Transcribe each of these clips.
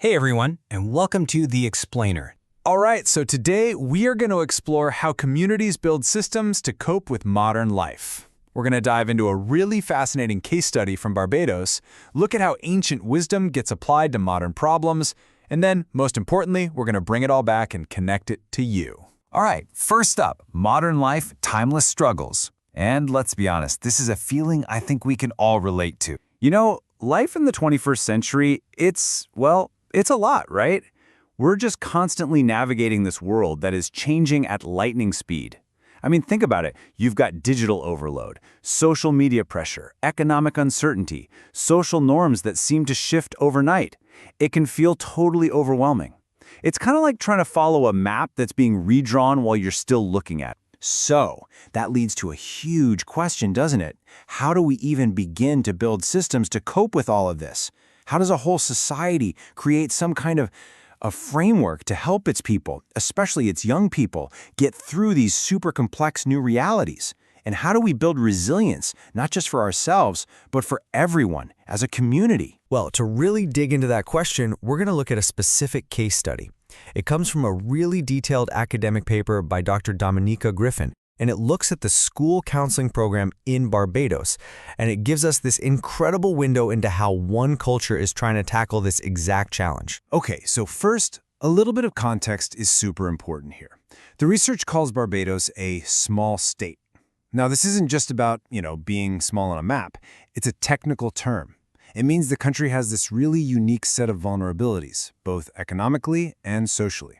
Hey everyone, and welcome to The Explainer. All right, so today we are going to explore how communities build systems to cope with modern life. We're going to dive into a really fascinating case study from Barbados, look at how ancient wisdom gets applied to modern problems, and then, most importantly, we're going to bring it all back and connect it to you. All right, first up, modern life, timeless struggles. And let's be honest, this is a feeling I think we can all relate to. You know, life in the 21st century, it's a lot, right? We're just constantly navigating this world that is changing at lightning speed. I mean, think about it. You've got digital overload, social media pressure, economic uncertainty, social norms that seem to shift overnight. It can feel totally overwhelming. It's kind of like trying to follow a map that's being redrawn while you're still looking at it. So, that leads to a huge question, doesn't it? How do we even begin to build systems to cope with all of this? How does a whole society create some kind of a framework to help its people, especially its young people, get through these super complex new realities? And how do we build resilience, not just for ourselves, but for everyone as a community? Well, to really dig into that question, we're going to look at a specific case study. It comes from a really detailed academic paper by Dr. Dominica Griffin, and it looks at the school counseling program in Barbados, and it gives us this incredible window into how one culture is trying to tackle this exact challenge. Okay, so first, a little bit of context is super important here. The research calls Barbados a small state. Now, this isn't just about, being small on a map. It's a technical term. It means the country has this really unique set of vulnerabilities, both economically and socially.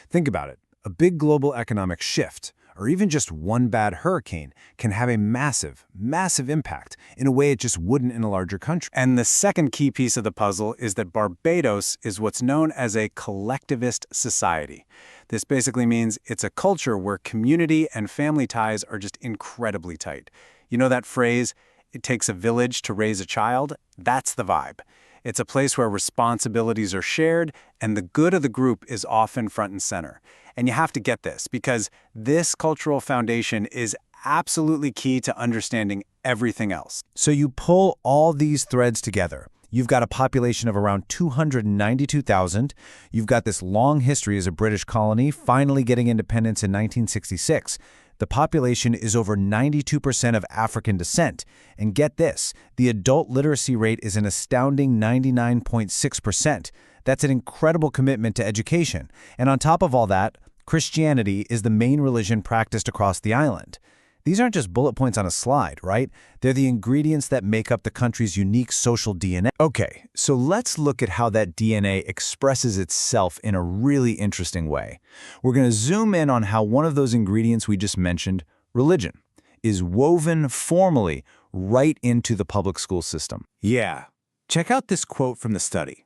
Think about it. A big global economic shift, or even just one bad hurricane, can have a massive, massive impact in a way it just wouldn't in a larger country. And the second key piece of the puzzle is that Barbados is what's known as a collectivist society. This basically means it's a culture where community and family ties are just incredibly tight. You know that phrase, "It takes a village to raise a child"? That's the vibe. It's a place where responsibilities are shared and the good of the group is often front and center. And you have to get this because this cultural foundation is absolutely key to understanding everything else. So you pull all these threads together. You've got a population of around 292,000. You've got this long history as a British colony, finally getting independence in 1966. The population is over 92% of African descent. And get this, the adult literacy rate is an astounding 99.6%. That's an incredible commitment to education. And on top of all that, Christianity is the main religion practiced across the island. These aren't just bullet points on a slide, right? They're the ingredients that make up the country's unique social DNA. Okay, so let's look at how that DNA expresses itself in a really interesting way. We're going to zoom in on how one of those ingredients we just mentioned, religion, is woven formally right into the public school system. Yeah. Check out this quote from the study.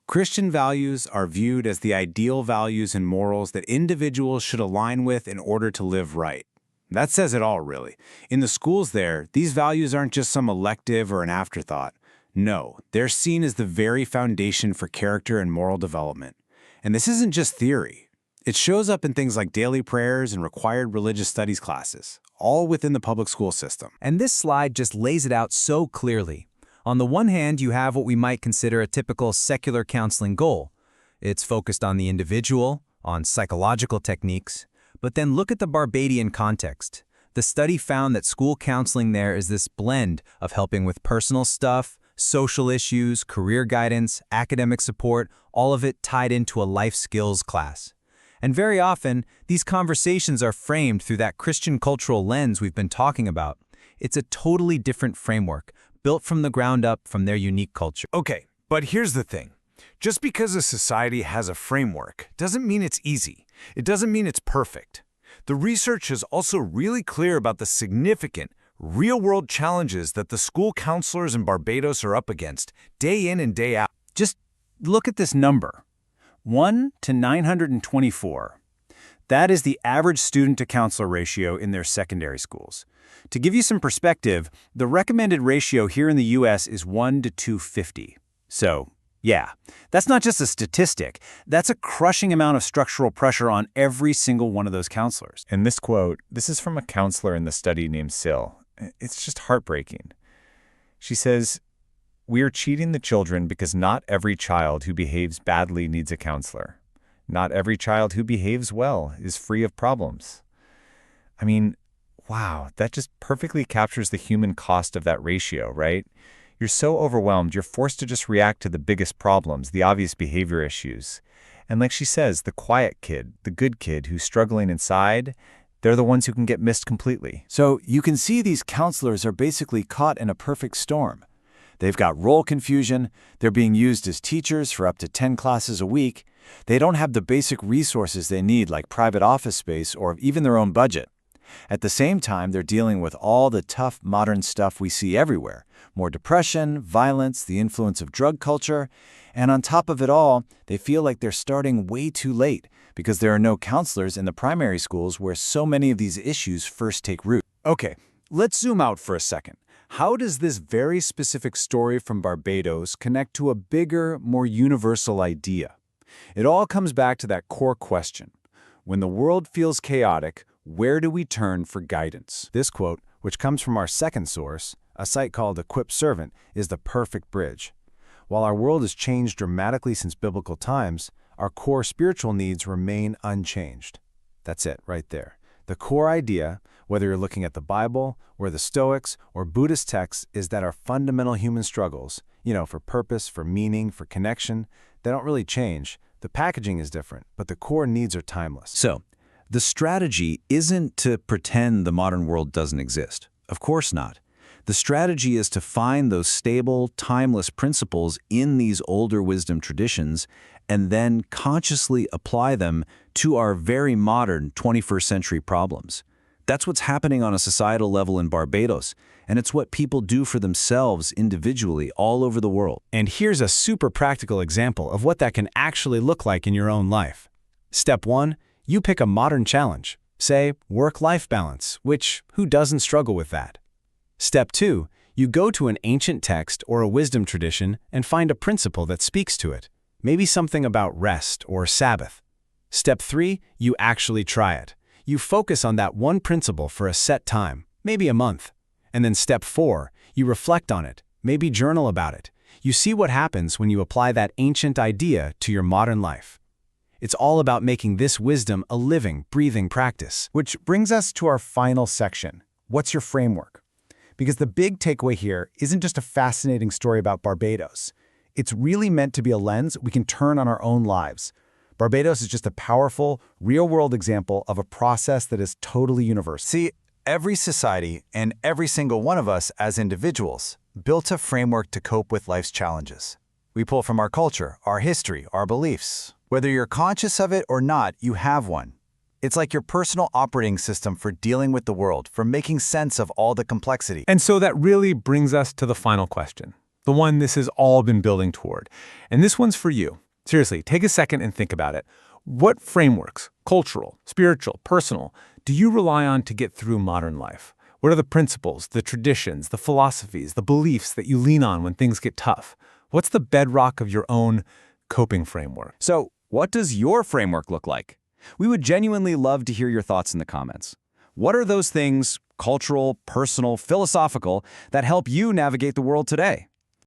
Christian values are viewed as the ideal values and morals that individuals should align with in order to live right. That says it all, really. In the schools there, these values aren't just some elective or an afterthought. No, they're seen as the very foundation for character and moral development. And this isn't just theory. It shows up in things like daily prayers and required religious studies classes, all within the public school system. And this slide just lays it out so clearly. On the one hand, you have what we might consider a typical secular counseling goal. It's focused on the individual, on psychological techniques. But then look at the Barbadian context. The study found that school counseling there is this blend of helping with personal stuff, social issues, career guidance, academic support, all of it tied into a life skills class. And very often, these conversations are framed through that Christian cultural lens we've been talking about. It's a totally different framework, built from the ground up from their unique culture. Okay, but here's the thing. Just because a society has a framework doesn't mean it's easy. It doesn't mean it's perfect. The research is also really clear about the significant, real-world challenges that the school counselors in Barbados are up against, day in and day out. Just look at this number, 1 to 924. That is the average student-to-counselor ratio in their secondary schools. To give you some perspective, the recommended ratio here in the U.S. is 1 to 250. So, yeah, that's not just a statistic. That's a crushing amount of structural pressure on every single one of those counselors. And this quote, this is from a counselor in the study named Syl. It's just heartbreaking. She says, We are cheating the children because not every child who behaves badly needs a counselor. Not every child who behaves well is free of problems. I mean, wow, that just perfectly captures the human cost of that ratio, right? You're so overwhelmed, you're forced to just react to the biggest problems, the obvious behavior issues. And like she says, the quiet kid, the good kid who's struggling inside, they're the ones who can get missed completely. So you can see these counselors are basically caught in a perfect storm. They've got role confusion, they're being used as teachers for up to 10 classes a week, they don't have the basic resources they need like private office space or even their own budget. At the same time, they're dealing with all the tough modern stuff we see everywhere. More depression, violence, the influence of drug culture, and on top of it all, they feel like they're starting way too late because there are no counselors in the primary schools where so many of these issues first take root. Okay, let's zoom out for a second. How does this very specific story from Barbados connect to a bigger, more universal idea? It all comes back to that core question. When the world feels chaotic, where do we turn for guidance? This quote, which comes from our second source, a site called Equipped Servant, is the perfect bridge. While our world has changed dramatically since biblical times, our core spiritual needs remain unchanged. That's it, right there. The core idea, whether you're looking at the Bible, or the Stoics, or Buddhist texts, is that our fundamental human struggles, for purpose, for meaning, for connection, they don't really change. The packaging is different, but the core needs are timeless. So, the strategy isn't to pretend the modern world doesn't exist. Of course not. The strategy is to find those stable, timeless principles in these older wisdom traditions and then consciously apply them to our very modern 21st century problems. That's what's happening on a societal level in Barbados, and it's what people do for themselves individually all over the world. And here's a super practical example of what that can actually look like in your own life. Step 1, you pick a modern challenge, say work-life balance, which who doesn't struggle with that? Step 2, you go to an ancient text or a wisdom tradition and find a principle that speaks to it, maybe something about rest or Sabbath. Step 3, you actually try it. You focus on that one principle for a set time, maybe a month. And then step 4, you reflect on it, maybe journal about it. You see what happens when you apply that ancient idea to your modern life. It's all about making this wisdom a living, breathing practice. Which brings us to our final section. What's your framework? Because the big takeaway here isn't just a fascinating story about Barbados. It's really meant to be a lens we can turn on our own lives. Barbados is just a powerful, real-world example of a process that is totally universal. See, every society and every single one of us as individuals built a framework to cope with life's challenges. We pull from our culture, our history, our beliefs. Whether you're conscious of it or not, you have one. It's like your personal operating system for dealing with the world, for making sense of all the complexity. And so that really brings us to the final question, the one this has all been building toward. And this one's for you. Seriously, take a second and think about it. What frameworks, cultural, spiritual, personal, do you rely on to get through modern life? What are the principles, the traditions, the philosophies, the beliefs that you lean on when things get tough? What's the bedrock of your own coping framework? So, what does your framework look like? We would genuinely love to hear your thoughts in the comments. What are those things, cultural, personal, philosophical, that help you navigate the world today?